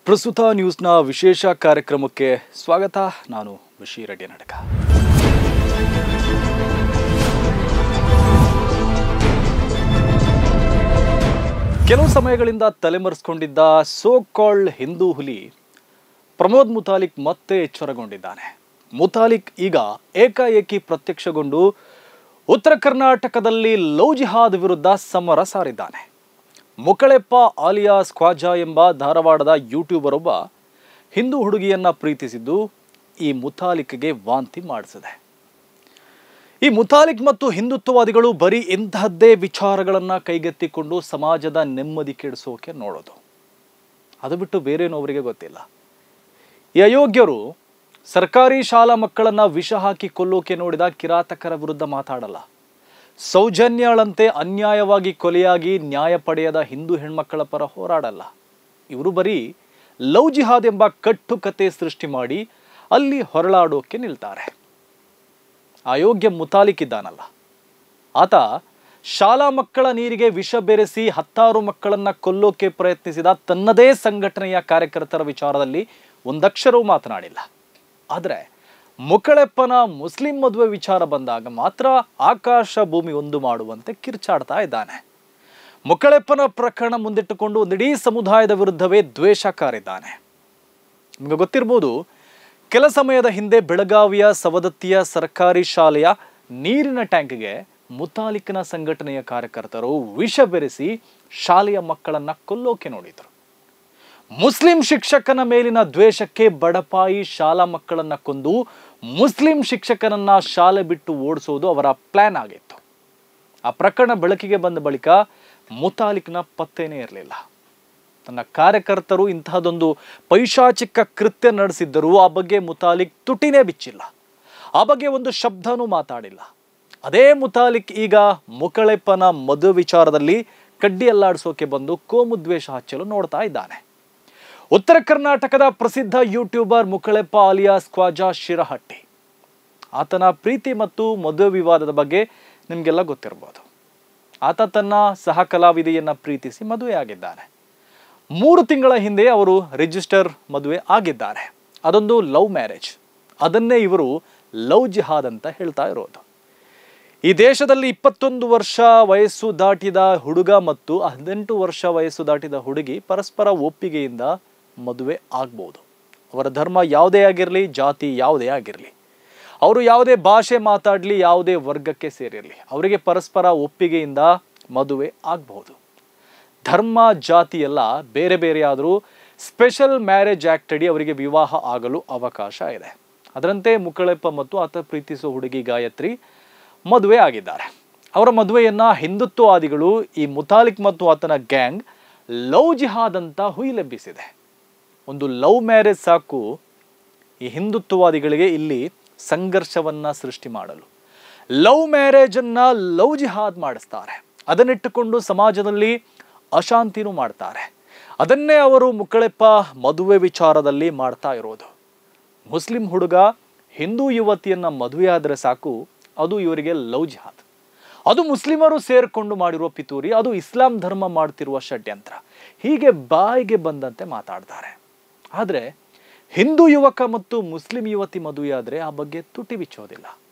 ಪ್ರಸ್ತುತ ನ್ಯೂಸ್ನ ವಿಶೇಷ ಕಾರ್ಯಕ್ರಮಕ್ಕೆ ಸ್ವಾಗತ. ನಾನು ಬಶೀರ್ ರೆಡ್ಡಿ ನಡಕ. ಕೆಲವು ಸಮಯಗಳಿಂದ ತಲೆಮರೆಸಿಕೊಂಡಿದ್ದ ಸೋ ಕಾಲ್ಡ್ ಹಿಂದೂ ಹುಲಿ ಪ್ರಮೋದ್ ಮುತಾಲಿಕ್ ಮತ್ತೆ ಎಚ್ಚರಗೊಂಡಿದ್ದಾನೆ. ಮುತಾಲಿಕ್ ಈಗ ಏಕಾಏಕಿ ಪ್ರತ್ಯಕ್ಷಗೊಂಡು ಉತ್ತರ ಕರ್ನಾಟಕದಲ್ಲಿ ಲವ್ ಜಿಹಾದ್ ವಿರುದ್ಧ ಸಮರ ಸಾರಿದ್ದಾನೆ. ಮುಕಳೆಪ್ಪ ಆಲಿಯಾಸ್ ಖ್ವಾಜಾ ಎಂಬ ಧಾರವಾಡದ ಯೂಟ್ಯೂಬರ್ ಒಬ್ಬ ಹಿಂದೂ ಹುಡುಗಿಯನ್ನ ಪ್ರೀತಿಸಿದ್ದು ಈ ಮುತಾಲಿಕ್ಗೆ ವಾಂತಿ ಮಾಡಿಸಿದೆ. ಈ ಮುತಾಲಿಕ್ ಮತ್ತು ಹಿಂದುತ್ವವಾದಿಗಳು ಬರೀ ಇಂತಹದ್ದೇ ವಿಚಾರಗಳನ್ನ ಕೈಗೆತ್ತಿಕೊಂಡು ಸಮಾಜದ ನೆಮ್ಮದಿ ಕೆಡಿಸೋಕೆ ನೋಡೋದು. ಅದು ಬಿಟ್ಟು ಬೇರೇನೋ ಅವರಿಗೆ ಗೊತ್ತಿಲ್ಲ. ಈ ಅಯೋಗ್ಯರು ಸರ್ಕಾರಿ ಶಾಲಾ ಮಕ್ಕಳನ್ನ ವಿಷ ಹಾಕಿ ಕೊಲ್ಲೋಕೆ ನೋಡಿದ ಕಿರಾತಕರ ವಿರುದ್ಧ ಮಾತಾಡಲ್ಲ. ಸೌಜನ್ಯಳಂತೆ ಅನ್ಯಾಯವಾಗಿ ಕೊಲೆಯಾಗಿ ನ್ಯಾಯ ಪಡೆಯದ ಹಿಂದೂ ಹೆಣ್ಮಕ್ಕಳ ಪರ ಹೋರಾಡಲ್ಲ. ಇವರು ಬರೀ ಲವ್ ಜಿಹಾದ್ ಎಂಬ ಕಟ್ಟುಕತೆ ಸೃಷ್ಟಿ ಮಾಡಿ ಅಲ್ಲಿ ಹೊರಳಾಡೋಕೆ ನಿಲ್ತಾರೆ. ಅಯೋಗ್ಯ ಮುತಾಲಿಕ್ ಇದ್ದಾನಲ್ಲ, ಆತ ಶಾಲಾ ಮಕ್ಕಳ ನೀರಿಗೆ ವಿಷ ಬೆರೆಸಿ 10 ಮಕ್ಕಳನ್ನ ಕೊಲ್ಲೋಕೆ ಪ್ರಯತ್ನಿಸಿದ ತನ್ನದೇ ಸಂಘಟನೆಯ ಕಾರ್ಯಕರ್ತರ ವಿಚಾರದಲ್ಲಿ ಒಂದಕ್ಷರವೂ ಮಾತನಾಡಿಲ್ಲ. ಆದರೆ ಮುಕಳೆಪ್ಪನ ಮುಸ್ಲಿಂ ಮದುವೆ ವಿಚಾರ ಬಂದಾಗ ಮಾತ್ರ ಆಕಾಶ ಭೂಮಿ ಒಂದು ಮಾಡುವಂತೆ ಕಿರ್ಚಾಡ್ತಾ ಇದ್ದಾನೆ. ಮುಕಳೆಪ್ಪನ ಪ್ರಕರಣ ಮುಂದಿಟ್ಟುಕೊಂಡು ಒಂದಿಡೀ ಸಮುದಾಯದ ವಿರುದ್ಧವೇ ದ್ವೇಷ ಕಾರಿದ್ದಾನೆ. ನಿಮಗೆ ಗೊತ್ತಿರ್ಬೋದು, ಕೆಲ ಸಮಯದ ಹಿಂದೆ ಬೆಳಗಾವಿಯ ಸವದತ್ತಿಯ ಸರ್ಕಾರಿ ಶಾಲೆಯ ನೀರಿನ ಟ್ಯಾಂಕ್ಗೆ ಮುತಾಲಿಕ್ನ ಸಂಘಟನೆಯ ಕಾರ್ಯಕರ್ತರು ವಿಷ ಬೆರೆಸಿ ಶಾಲೆಯ ಮಕ್ಕಳನ್ನ ಕೊಲ್ಲೋಕೆ ನೋಡಿದರು. ಮುಸ್ಲಿಂ ಶಿಕ್ಷಕನ ಮೇಲಿನ ದ್ವೇಷಕ್ಕೆ ಬಡಪಾಯಿ ಶಾಲಾ ಮಕ್ಕಳನ್ನ ಕೊಂದು ಮುಸ್ಲಿಂ ಶಿಕ್ಷಕನನ್ನ ಶಾಲೆ ಬಿಟ್ಟು ಓಡಿಸೋದು ಅವರ ಪ್ಲಾನ್ ಆಗಿತ್ತು. ಆ ಪ್ರಕರಣ ಬೆಳಕಿಗೆ ಬಂದ ಬಳಿಕ ಮುತಾಲಿಕ್ನ ಪತ್ತೇನೇ ಇರಲಿಲ್ಲ. ತನ್ನ ಕಾರ್ಯಕರ್ತರು ಇಂತಹದೊಂದು ಪೈಶಾಚಿಕ ಕೃತ್ಯ ನಡೆಸಿದ್ದರೂ ಆ ಬಗ್ಗೆ ಮುತಾಲಿಕ್ ತುಟಿನೇ ಬಿಚ್ಚಿಲ್ಲ. ಆ ಬಗ್ಗೆ ಒಂದು ಶಬ್ದನೂ ಮಾತಾಡಿಲ್ಲ. ಅದೇ ಮುತಾಲಿಕ್ ಈಗ ಮುಕಳೆಪ್ಪನ ಮದುವೆ ವಿಚಾರದಲ್ಲಿ ಕಡ್ಡಿ ಅಲ್ಲಾಡಿಸೋಕೆ ಬಂದು ಕೋಮು ದ್ವೇಷ ಹಚ್ಚಲು ನೋಡ್ತಾ ಇದ್ದಾನೆ. ಉತ್ತರ ಕರ್ನಾಟಕದ ಪ್ರಸಿದ್ಧ ಯೂಟ್ಯೂಬರ್ ಮುಕಳೆಪ್ಪ ಆಲಿಯಾಸ್ ಖ್ವಾಜಾ ಶಿರಹಟ್ಟಿ, ಆತನ ಪ್ರೀತಿ ಮತ್ತು ಮದುವೆ ವಿವಾದದ ಬಗ್ಗೆ ನಿಮಗೆಲ್ಲ ಗೊತ್ತಿರಬಹುದು. ಆತ ತನ್ನ ಸಹ ಕಲಾವಿದೆಯನ್ನ ಪ್ರೀತಿಸಿ ಮದುವೆ ಆಗಿದ್ದಾನೆ. 3 ತಿಂಗಳ ಹಿಂದೆ ಅವರು ರಿಜಿಸ್ಟರ್ ಮದುವೆ ಆಗಿದ್ದಾರೆ. ಅದೊಂದು ಲವ್ ಮ್ಯಾರೇಜ್. ಅದನ್ನೇ ಇವರು ಲವ್ ಜಿಹಾದ್ ಅಂತ ಹೇಳ್ತಾ ಇರೋದು. ಈ ದೇಶದಲ್ಲಿ 21 ವರ್ಷ ವಯಸ್ಸು ದಾಟಿದ ಹುಡುಗ ಮತ್ತು 18 ವರ್ಷ ವಯಸ್ಸು ದಾಟಿದ ಹುಡುಗಿ ಪರಸ್ಪರ ಒಪ್ಪಿಗೆಯಿಂದ ಮದುವೆ ಆಗ್ಬೋದು. ಅವರ ಧರ್ಮ ಯಾವುದೇ ಆಗಿರಲಿ, ಜಾತಿ ಯಾವುದೇ ಆಗಿರಲಿ, ಅವರು ಯಾವುದೇ ಭಾಷೆ ಮಾತಾಡಲಿ, ಯಾವುದೇ ವರ್ಗಕ್ಕೆ ಸೇರಿರಲಿ, ಅವರಿಗೆ ಪರಸ್ಪರ ಒಪ್ಪಿಗೆಯಿಂದ ಮದುವೆ ಆಗಬಹುದು. ಧರ್ಮ ಜಾತಿ ಎಲ್ಲ ಬೇರೆ ಬೇರೆ ಆದರೂ ಸ್ಪೆಷಲ್ ಮ್ಯಾರೇಜ್ ಆಕ್ಟ್ ಅಡಿ ಅವರಿಗೆ ವಿವಾಹ ಆಗಲು ಅವಕಾಶ ಇದೆ. ಅದರಂತೆ ಮುಕಳೆಪ್ಪ ಮತ್ತು ಆತ ಪ್ರೀತಿಸುವ ಹುಡುಗಿ ಗಾಯತ್ರಿ ಮದುವೆ ಆಗಿದ್ದಾರೆ. ಅವರ ಮದುವೆಯನ್ನ ಹಿಂದುತ್ವವಾದಿಗಳು, ಈ ಮುತಾಲಿಕ್ ಮತ್ತು ಆತನ ಗ್ಯಾಂಗ್ ಲವ್ ಜಿಹಾದ್ ಅಂತ ಹುಯಿಲೆಬ್ಬಿಸಿದೆ. ಒಂದು ಲವ್ ಮ್ಯಾರೇಜ್ ಸಾಕು ಈ ಹಿಂದುತ್ವವಾದಿಗಳಿಗೆ ಇಲ್ಲಿ ಸಂಘರ್ಷವನ್ನ ಸೃಷ್ಟಿ ಮಾಡಲು. ಲವ್ ಮ್ಯಾರೇಜ್ ಅನ್ನ ಲವ್ ಜಿಹಾದ್ ಮಾಡಿಸ್ತಾರೆ. ಅದನ್ನಿಟ್ಟುಕೊಂಡು ಸಮಾಜದಲ್ಲಿ ಅಶಾಂತಿನೂ ಮಾಡ್ತಾರೆ. ಅದನ್ನೇ ಅವರು ಮುಕಳೆಪ್ಪ ಮದುವೆ ವಿಚಾರದಲ್ಲಿ ಮಾಡ್ತಾ ಇರೋದು. ಮುಸ್ಲಿಂ ಹುಡುಗ ಹಿಂದೂ ಯುವತಿಯನ್ನ ಮದುವೆ ಆದರೆ ಸಾಕು, ಅದು ಇವರಿಗೆ ಲವ್ ಜಿಹಾದ್. ಅದು ಮುಸ್ಲಿಮರು ಸೇರ್ಕೊಂಡು ಮಾಡಿರುವ ಪಿತೂರಿ, ಅದು ಇಸ್ಲಾಂ ಧರ್ಮ ಮಾಡ್ತಿರುವ ಷಡ್ಯಂತ್ರ. ಹೀಗೆ ಬಾಯಿಗೆ ಬಂದಂತೆ ಮಾತಾಡ್ತಾರೆ. ಆದರೆ ಹಿಂದೂ ಯುವಕ ಮತ್ತು ಮುಸ್ಲಿಂ ಯುವತಿ ಮದುವೆ ಆದರೆ ಆ ಬಗ್ಗೆ ತುಟಿ ಬಿಚ್ಚೋದಿಲ್ಲ.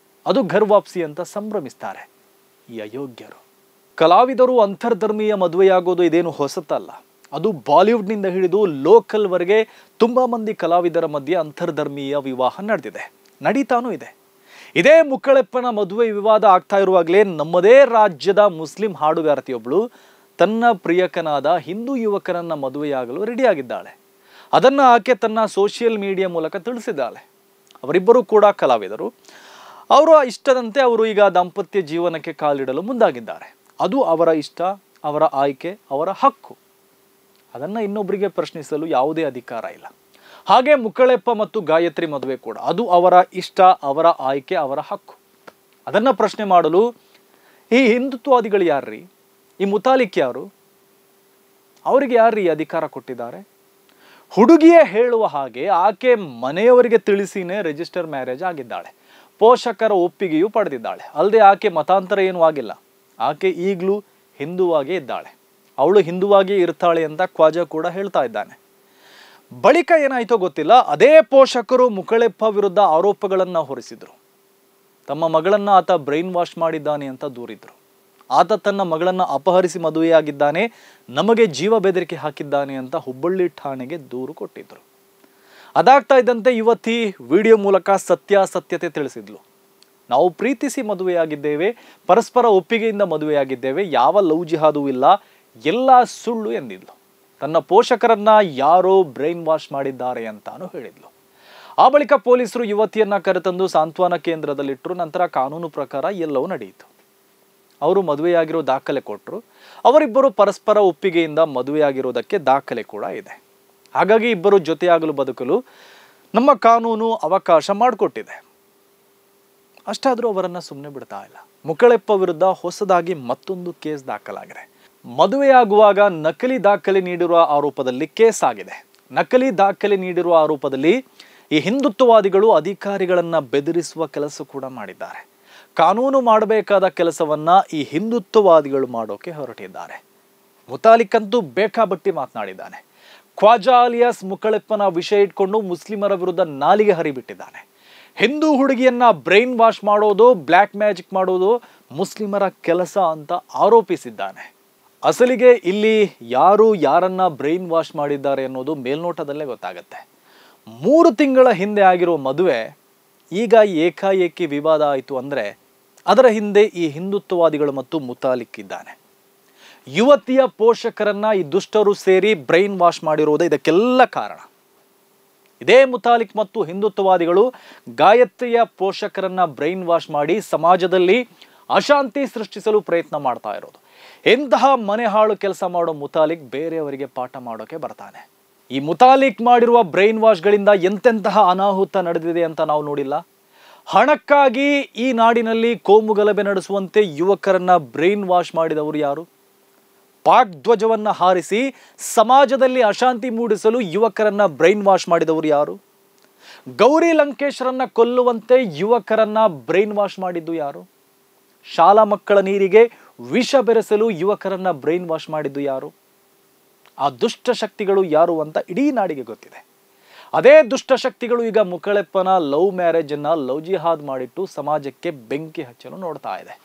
ಅದು ಘರ್ವಾಪ್ಸಿ ಅಂತ ಸಂಭ್ರಮಿಸ್ತಾರೆ ಈ ಅಯೋಗ್ಯರು. ಕಲಾವಿದರು ಅಂತರ್ಧರ್ಮೀಯ ಮದುವೆಯಾಗೋದು ಇದೇನು ಹೊಸತಲ್ಲ. ಅದು ಬಾಲಿವುಡ್ನಿಂದ ಹಿಡಿದು ಲೋಕಲ್ವರೆಗೆ ತುಂಬಾ ಮಂದಿ ಕಲಾವಿದರ ಮಧ್ಯೆ ಅಂತರ್ಧರ್ಮೀಯ ವಿವಾಹ ನಡೆದಿದೆ, ನಡೀತಾನೂ ಇದೆ. ಇದೇ ಮುಕಳೆಪ್ಪನ ಮದುವೆ ವಿವಾದ ಆಗ್ತಾ ಇರುವಾಗಲೇ ನಮ್ಮದೇ ರಾಜ್ಯದ ಮುಸ್ಲಿಂ ಹಾಡುಗಾರ್ತಿಯೊಬ್ಬಳು ತನ್ನ ಪ್ರಿಯಕನಾದ ಹಿಂದೂ ಯುವಕನನ್ನ ಮದುವೆಯಾಗಲು ರೆಡಿಯಾಗಿದ್ದಾಳೆ. ಅದನ್ನು ಆಕೆ ತನ್ನ ಸೋಷಿಯಲ್ ಮೀಡಿಯಾ ಮೂಲಕ ತಿಳಿಸಿದ್ದಾಳೆ. ಅವರಿಬ್ಬರು ಕೂಡ ಕಲಾವಿದರು. ಅವರ ಇಷ್ಟದಂತೆ ಅವರು ಈಗ ದಾಂಪತ್ಯ ಜೀವನಕ್ಕೆ ಕಾಲಿಡಲು ಮುಂದಾಗಿದ್ದಾರೆ. ಅದು ಅವರ ಇಷ್ಟ, ಅವರ ಆಯ್ಕೆ, ಅವರ ಹಕ್ಕು. ಅದನ್ನು ಇನ್ನೊಬ್ಬರಿಗೆ ಪ್ರಶ್ನಿಸಲು ಯಾವುದೇ ಅಧಿಕಾರ ಇಲ್ಲ. ಹಾಗೆ ಮುಕಳೆಪ್ಪ ಮತ್ತು ಗಾಯತ್ರಿ ಮದುವೆ ಕೂಡ ಅದು ಅವರ ಇಷ್ಟ, ಅವರ ಆಯ್ಕೆ, ಅವರ ಹಕ್ಕು. ಅದನ್ನು ಪ್ರಶ್ನೆ ಮಾಡಲು ಈ ಹಿಂದುತ್ವವಾದಿಗಳು ಯಾರ್ರೀ? ಈ ಮುತಾಲಿಕ್ ಯಾರು? ಅವರಿಗೆ ಯಾರ್ರೀ ಅಧಿಕಾರ ಕೊಟ್ಟಿದ್ದಾರೆ? ಹುಡುಗಿಯೇ ಹೇಳುವ ಹಾಗೆ ಆಕೆ ಮನೆಯವರಿಗೆ ತಿಳಿಸಿನೇ ರಿಜಿಸ್ಟರ್ ಮ್ಯಾರೇಜ್ ಆಗಿದ್ದಾಳೆ. ಪೋಷಕರ ಒಪ್ಪಿಗೆಯೂ ಪಡೆದಿದ್ದಾಳೆ. ಅಲ್ಲದೆ ಆಕೆ ಮತಾಂತರ ಏನೂ ಆಗಿಲ್ಲ. ಆಕೆ ಈಗಲೂ ಹಿಂದುವಾಗೇ ಇದ್ದಾಳೆ. ಅವಳು ಹಿಂದುವಾಗಿ ಇರ್ತಾಳೆ ಅಂತ ಖ್ವಾಜಾ ಕೂಡ ಹೇಳ್ತಾ ಇದ್ದಾನೆ. ಬಳಿಕ ಏನಾಯ್ತೋ ಗೊತ್ತಿಲ್ಲ, ಅದೇ ಪೋಷಕರು ಮುಕಳೆಪ್ಪ ವಿರುದ್ಧ ಆರೋಪಗಳನ್ನು ಹೊರಿಸಿದ್ರು. ತಮ್ಮ ಮಗಳನ್ನ ಆತ ಬ್ರೈನ್ ವಾಶ್ ಮಾಡಿದ್ದಾನೆ ಅಂತ ದೂರಿದ್ರು. ಆತ ತನ್ನ ಮಗಳನ್ನ ಅಪಹರಿಸಿ ಮದುವೆಯಾಗಿದ್ದಾನೆ, ನಮಗೆ ಜೀವ ಬೆದರಿಕೆ ಹಾಕಿದ್ದಾನೆ ಅಂತ ಹುಬ್ಬಳ್ಳಿ ಠಾಣೆಗೆ ದೂರು ಕೊಟ್ಟಿದ್ರು. ಅದಾಗ್ತಾ ಇದ್ದಂತೆ ಯುವತಿ ವಿಡಿಯೋ ಮೂಲಕ ಸತ್ಯಾಸತ್ಯತೆ ತಿಳಿಸಿದ್ಲು. ನಾವು ಪ್ರೀತಿಸಿ ಮದುವೆಯಾಗಿದ್ದೇವೆ, ಪರಸ್ಪರ ಒಪ್ಪಿಗೆಯಿಂದ ಮದುವೆಯಾಗಿದ್ದೇವೆ, ಯಾವ ಲವ್ ಜಿಹಾದೂ ಇಲ್ಲ, ಎಲ್ಲ ಸುಳ್ಳು ಎಂದಿದ್ಲು. ತನ್ನ ಪೋಷಕರನ್ನ ಯಾರೋ ಬ್ರೈನ್ ವಾಶ್ ಮಾಡಿದ್ದಾರೆ ಅಂತಾನು ಹೇಳಿದ್ಲು. ಆ ಬಳಿಕ ಪೊಲೀಸರು ಯುವತಿಯನ್ನ ಕರೆತಂದು ಸಾಂತ್ವನ ಕೇಂದ್ರದಲ್ಲಿಟ್ಟರು. ನಂತರ ಕಾನೂನು ಪ್ರಕಾರ ಎಲ್ಲವೂ ನಡೆಯಿತು. ಅವರು ಮದುವೆಯಾಗಿರೋ ದಾಖಲೆ ಕೊಟ್ಟರು. ಅವರಿಬ್ಬರು ಪರಸ್ಪರ ಒಪ್ಪಿಗೆಯಿಂದ ಮದುವೆಯಾಗಿರೋದಕ್ಕೆ ದಾಖಲೆ ಕೂಡ ಇದೆ. ಹಾಗಾಗಿ ಇಬ್ಬರು ಜೊತೆಯಾಗಲು ಬದುಕಲು ನಮ್ಮ ಕಾನೂನು ಅವಕಾಶ ಮಾಡಿಕೊಟ್ಟಿದೆ. ಅಷ್ಟಾದರೂ ಅವರನ್ನು ಸುಮ್ಮನೆ ಬಿಡ್ತಾ ಇಲ್ಲ. ಮುಕಳೆಪ್ಪ ವಿರುದ್ಧ ಹೊಸದಾಗಿ ಮತ್ತೊಂದು ಕೇಸ್ ದಾಖಲಾಗಿದೆ. ಮದುವೆಯಾಗುವಾಗ ನಕಲಿ ದಾಖಲೆ ನೀಡಿರುವ ಆರೋಪದಲ್ಲಿ ಕೇಸ್ ಆಗಿದೆ. ನಕಲಿ ದಾಖಲೆ ನೀಡಿರುವ ಆರೋಪದಲ್ಲಿ ಈ ಹಿಂದುತ್ವವಾದಿಗಳು ಅಧಿಕಾರಿಗಳನ್ನ ಬೆದರಿಸುವ ಕೆಲಸ ಕೂಡ ಮಾಡಿದ್ದಾರೆ. ಕಾನೂನು ಮಾಡಬೇಕಾದ ಕೆಲಸವನ್ನ ಈ ಹಿಂದುತ್ವವಾದಿಗಳು ಮಾಡೋಕೆ ಹೊರಟಿದ್ದಾರೆ. ಮುತಾಲಿಕ್ ಅಂತೂ ಬೇಕಾಬಟ್ಟಿ ಮಾತನಾಡಿದ್ದಾನೆ. ಖ್ವಾಜಾ ಅಲಿಯಾಸ್ ಮುಕಳೆಪ್ಪನ ವಿಷಯ ಇಟ್ಕೊಂಡು ಮುಸ್ಲಿಮರ ವಿರುದ್ಧ ನಾಲಿಗೆ ಹರಿಬಿಟ್ಟಿದ್ದಾನೆ. ಹಿಂದೂ ಹುಡುಗಿಯನ್ನ ಬ್ರೈನ್ ವಾಶ್ ಮಾಡೋದು, ಬ್ಲ್ಯಾಕ್ ಮ್ಯಾಜಿಕ್ ಮಾಡೋದು ಮುಸ್ಲಿಮರ ಕೆಲಸ ಅಂತ ಆರೋಪಿಸಿದ್ದಾನೆ. ಅಸಲಿಗೆ ಇಲ್ಲಿ ಯಾರು ಯಾರನ್ನ ಬ್ರೈನ್ ವಾಶ್ ಮಾಡಿದ್ದಾರೆ ಅನ್ನೋದು ಮೇಲ್ನೋಟದಲ್ಲೇ ಗೊತ್ತಾಗತ್ತೆ. 3 ತಿಂಗಳ ಹಿಂದೆ ಆಗಿರೋ ಮದುವೆ ಈಗ ಏಕಾಏಕಿ ವಿವಾದ ಆಯಿತು ಅಂದರೆ ಅದರ ಹಿಂದೆ ಈ ಹಿಂದುತ್ವವಾದಿಗಳು ಮತ್ತು ಮುತಾಲಿಕ್ ಇದ್ದಾನೆ. ಯುವತಿಯ ಪೋಷಕರನ್ನ ಈ ದುಷ್ಟರು ಸೇರಿ ಬ್ರೈನ್ ವಾಶ್ ಮಾಡಿರೋದೇ ಇದಕ್ಕೆಲ್ಲ ಕಾರಣ. ಇದೇ ಮುತಾಲಿಕ್ ಮತ್ತು ಹಿಂದುತ್ವವಾದಿಗಳು ಗಾಯತ್ರಿಯ ಪೋಷಕರನ್ನ ಬ್ರೈನ್ ವಾಶ್ ಮಾಡಿ ಸಮಾಜದಲ್ಲಿ ಅಶಾಂತಿ ಸೃಷ್ಟಿಸಲು ಪ್ರಯತ್ನ ಮಾಡ್ತಾ ಇರೋದು. ಇಂತಹ ಮನೆ ಹಾಳು ಕೆಲಸ ಮಾಡೋ ಮುತಾಲಿಕ್ ಬೇರೆಯವರಿಗೆ ಪಾಠ ಮಾಡೋಕೆ ಬರ್ತಾನೆ. ಈ ಮುತಾಲಿಕ್ ಮಾಡಿರುವ ಬ್ರೈನ್ ವಾಶ್ಗಳಿಂದ ಎಂತೆಂತಹ ಅನಾಹುತ ನಡೆದಿದೆ ಅಂತ ನಾವು ನೋಡಿಲ್ಲ. ಹಣಕ್ಕಾಗಿ ಈ ನಾಡಿನಲ್ಲಿ ಕೋಮುಗಲಭೆ ನಡೆಸುವಂತೆ ಯುವಕರನ್ನ ಬ್ರೈನ್ ವಾಶ್ ಮಾಡಿದವರು ಯಾರು? ಪಾಕ್ ಧ್ವಜವನ್ನ ಹಾರಿಸಿ ಸಮಾಜದಲ್ಲಿ ಅಶಾಂತಿ ಮೂಡಿಸಲು ಯುವಕರನ್ನ ಬ್ರೈನ್ ವಾಶ್ ಮಾಡಿದವರು ಯಾರು? ಗೌರಿ ಲಂಕೇಶ್ರನ್ನ ಕೊಲ್ಲುವಂತೆ ಯುವಕರನ್ನ ಬ್ರೈನ್ ವಾಶ್ ಮಾಡಿದ್ದು ಯಾರು? ಶಾಲಾ ಮಕ್ಕಳ ನೀರಿಗೆ ವಿಷ ಬೆರೆಸಲು ಯುವಕರನ್ನ ಬ್ರೈನ್ ವಾಶ್ ಮಾಡಿದ್ದು ಯಾರು? ಆ ದುಷ್ಟಶಕ್ತಿಗಳು ಯಾರು ಅಂತ ಇಡೀ ನಾಡಿಗೆ ಗೊತ್ತಿದೆ. ಅದೇ ದುಷ್ಟಶಕ್ತಿಗಳು ಈಗ ಮುಕಳೆಪ್ಪನ ಲವ್ ಮ್ಯಾರೇಜ್ ಅನ್ನ ಲವ್ ಜಿಹಾದ್ ಮಾಡಿಟ್ಟು ಸಮಾಜಕ್ಕೆ ಬೆಂಕಿ ಹಚ್ಚಲು ನೋಡ್ತಾ ಇದೆ.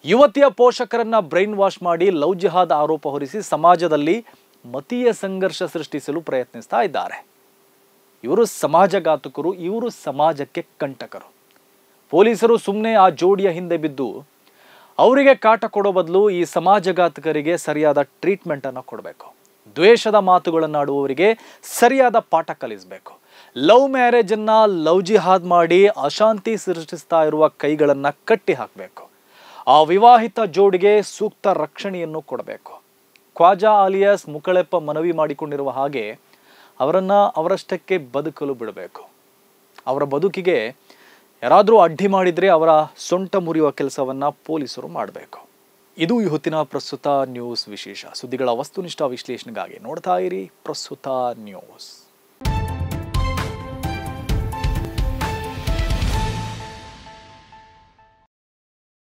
ಯುವತಿಯ ಪೋಷಕರನ್ನ ಬ್ರೈನ್ ವಾಶ್ ಮಾಡಿ ಲವ್ ಜಿಹಾದ್ ಆರೋಪ ಹೊರಿಸಿ ಸಮಾಜದಲ್ಲಿ ಮತೀಯ ಸಂಘರ್ಷ ಸೃಷ್ಟಿಸಲು ಪ್ರಯತ್ನಿಸ್ತಾ ಇದ್ದಾರೆ. ಇವರು ಸಮಾಜಘಾತಕರು, ಇವರು ಸಮಾಜಕ್ಕೆ ಕಂಟಕರು. ಪೊಲೀಸರು ಸುಮ್ಮನೆ ಆ ಜೋಡಿಯ ಹಿಂದೆ ಬಿದ್ದು ಅವರಿಗೆ ಕಾಟ ಕೊಡೋ ಬದಲು ಈ ಸಮಾಜಘಾತಕರಿಗೆ ಸರಿಯಾದ ಟ್ರೀಟ್ಮೆಂಟ್ ಅನ್ನು ಕೊಡಬೇಕು. ದ್ವೇಷದ ಮಾತುಗಳನ್ನಾಡುವವರಿಗೆ ಸರಿಯಾದ ಪಾಠ ಕಲಿಸಬೇಕು. ಲವ್ ಮ್ಯಾರೇಜ್ ಅನ್ನ ಲವ್ ಜಿಹಾದ್ ಮಾಡಿ ಅಶಾಂತಿ ಸೃಷ್ಟಿಸ್ತಾ ಇರುವ ಕೈಗಳನ್ನ ಕಟ್ಟಿ ಹಾಕಬೇಕು. ಆ ವಿವಾಹಿತ ಜೋಡಿಗೆ ಸೂಕ್ತ ರಕ್ಷಣೆಯನ್ನು ಕೊಡಬೇಕು. ಖ್ವಾಜಾ ಅಲಿಯಾಸ್ ಮುಕಳೆಪ್ಪ ಮನವಿ ಮಾಡಿಕೊಂಡಿರುವ ಹಾಗೆ ಅವರನ್ನ ಅವರಷ್ಟಕ್ಕೆ ಬದುಕಲು ಬಿಡಬೇಕು. ಅವರ ಬದುಕಿಗೆ ಯಾರಾದರೂ ಅಡ್ಡಿ ಮಾಡಿದರೆ ಅವರ ಸೊಂಟ ಮುರಿಯುವ ಕೆಲಸವನ್ನ ಪೊಲೀಸರು ಮಾಡಬೇಕು. ಇದು ಈ ಹೊತ್ತಿನ ಪ್ರಸ್ತುತ ನ್ಯೂಸ್ ವಿಶೇಷ. ಸುದ್ದಿಗಳ ವಸ್ತುನಿಷ್ಠ ವಿಶ್ಲೇಷಣೆಗಾಗಿ ನೋಡ್ತಾ ಇರಿ ಪ್ರಸ್ತುತ ನ್ಯೂಸ್.